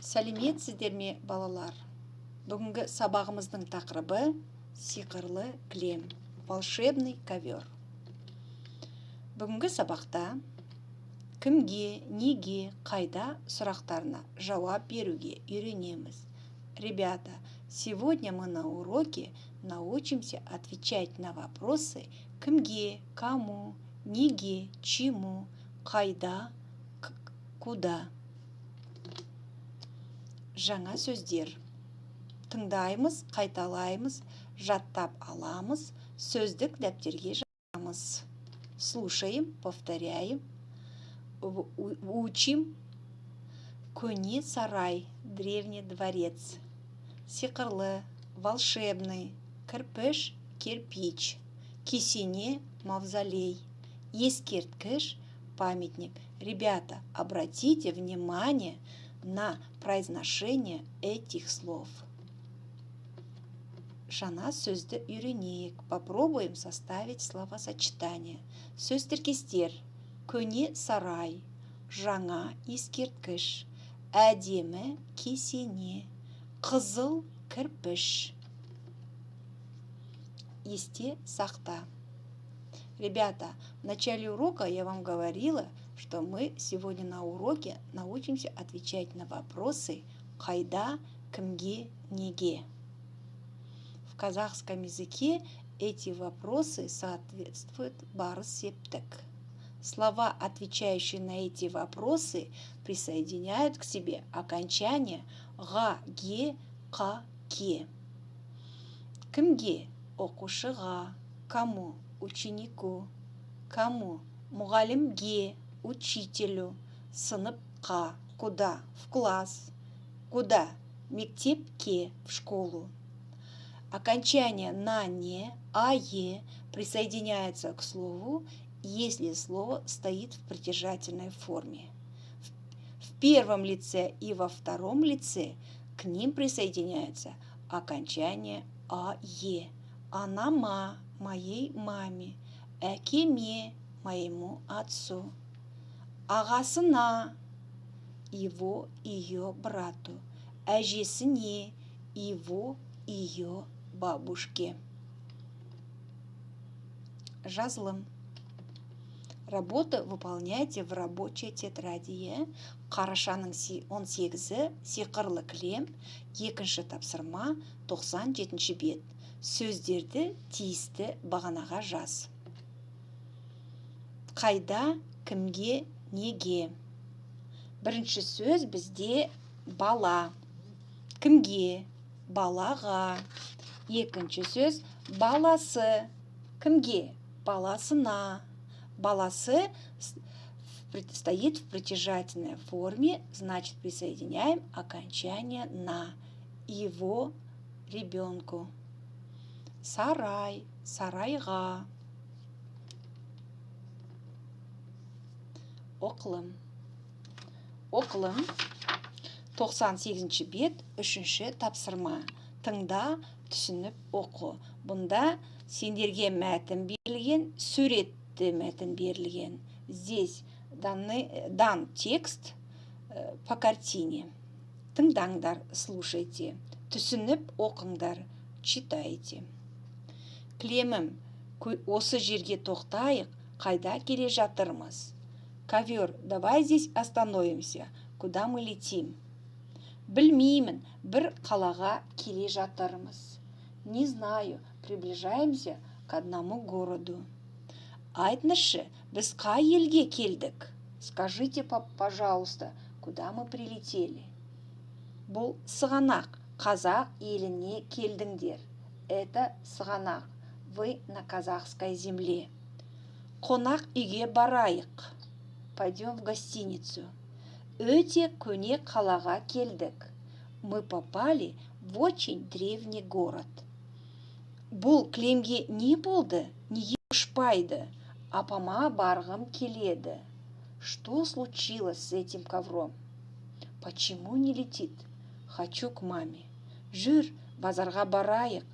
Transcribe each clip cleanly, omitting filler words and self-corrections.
Сәлеметсіздер ме, балалар? Бүгінгі сабағымыздың тақырыбы сиқырлы кілем, волшебный ковер. Бүгінгі сабақта кімге, неге, қайда сұрақтарына жауап беруге үйренеміз. Ребята, сегодня мы на уроке научимся отвечать на вопросы кімге, кому, неге, чему, қайда, куда. Жаңа сөздер. Тыңдаймыз, қайталаймыз, жаттап аламыз, сөздік дәптерге жазамыз. Слушаем, повторяем, учим. Көне сарай, древний дворец. Сиқырлы, волшебный, кірпіш, кирпич. Кесене, мавзолей. Ескерткіш, памятник. Ребята, обратите внимание на произношение этих слов. Жаңа сөзді үйренейік. Попробуем составить словосочетание. Сөз тіркестер. Көне сарай, жаңа ескерткіш, әдемі кесене, қызыл кірпіш. Есте сақта. Ребята, в начале урока я вам говорила, что мы сегодня на уроке научимся отвечать на вопросы «Қайда?», «Кімге?», «Неге?». В казахском языке эти вопросы соответствуют барыс-септік. Слова, отвечающие на эти вопросы, присоединяют к себе окончание «ға», «ге», «қа», «ке». Кімге? Оқушыға. Кому? Ученику. Кому? Мұғалімге, учителю. Сыныпқа. Куда? В класс. Куда? Мектепке, в школу. Окончание на не, а е присоединяется к слову, если слово стоит в притяжательной форме. В первом лице и во втором лице к ним присоединяется окончание а-е. Анама, моей маме, әкеме, моему отцу. Ағасына, его, ее брату. Әжесіне, его, ее бабушке. Жазылым. Работу выполняйте в рабочей тетради. Қарашаның 18-і сиқырлы кілем, екінші тапсырма 97-ші бет. Сөздерді тиісті бағанаға жаз. Қайда, кімге, неге. Бірінші сөз бізде бала. Кімге? Балаға. Екінші сөз баласы. Кімге? Баласына. Баласы стоит в притяжательной форме, значит присоединяем окончание на. Его ребенку. Сарай, сарайға. Оқылым. Оқылым 98-ші бет 3-ші тапсырма. Тыңда, түсініп оқы. Бұнда сендерге мәтін берілген, суретті мәтін берілген. Здесь дан текст по картине. Тыңдаңдар, слушайте. Түсініп оқыңдар, читайте. Кілемім, осы жерге тоқтайық, қайда келе жатырмыз? Ковер, давай здесь остановимся. Куда мы летим? Білмеймін, бір қалаға келе жатырмыз. Не знаю, приближаемся к одному городу. Айтнышы, біз қай елге келдік? Скажите, пожалуйста, куда мы прилетели? Бұл сығанақ, қазақ еліне келдіңдер. Это сығанақ. Вы на казахской земле. Қонақ үйге барайық. Пойдем в гостиницу. Өте көне қалаға келдік. Мы попали в очень древний город. Бұл кілемге не болды? Неге ұшпайды? Апама барғым келеді. Что случилось с этим ковром? Почему не летит? Хочу к маме. Жүр, базарға барайық.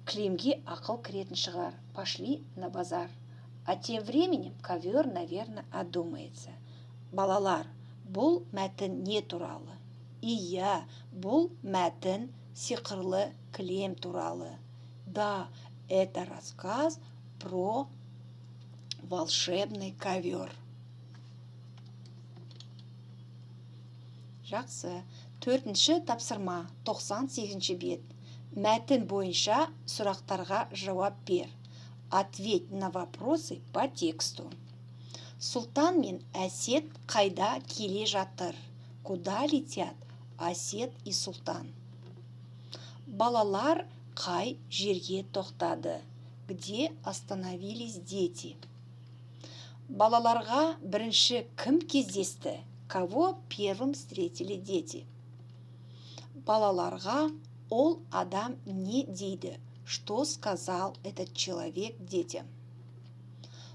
Кілемге ақыл кіретін шығар. Пошли на базар. А тем временем ковер, наверное, одумается. Балалар, бұл мәтін не туралы? Иә, бұл мәтін сиқырлы кілем туралы. Да, это рассказ про волшебный ковер. Жақсы. Төртінші тапсырма, 98 бет. Мәтін бойынша сұрақтарға жауап бер. Ответь на вопросы по тексту. Султан мен Әсет қайда келе жатыр? Куда летят Әсет и Султан? Балалар қай жерге тоқтады? Где остановились дети? Балаларға бірінші кім кездесті? Кого первым встретили дети? Балаларға ол адам не дейді? Что сказал этот человек детям?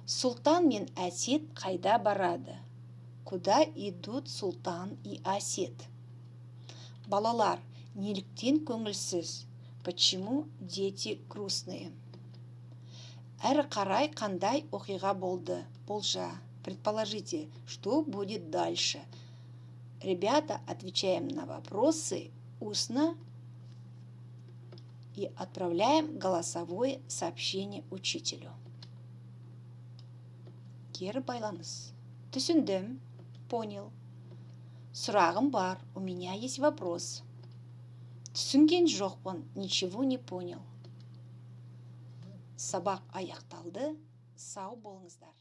Султан мен Әсет қайда барады? Куда идут Султан и Әсет? Балалар неліктен көңілсіз? Почему дети грустные? Әрі қарай қандай оқиға болды? Болжа. Предположите, что будет дальше. Ребята, отвечаем на вопросы устно и отправляем голосовое сообщение учителю. Кері байланыс. Түсіндім, понял. Сұрағым бар, у меня есть вопрос. Түсінген жоқпын, ничего не понял. Сабақ аяқталды, сау болыңыздар.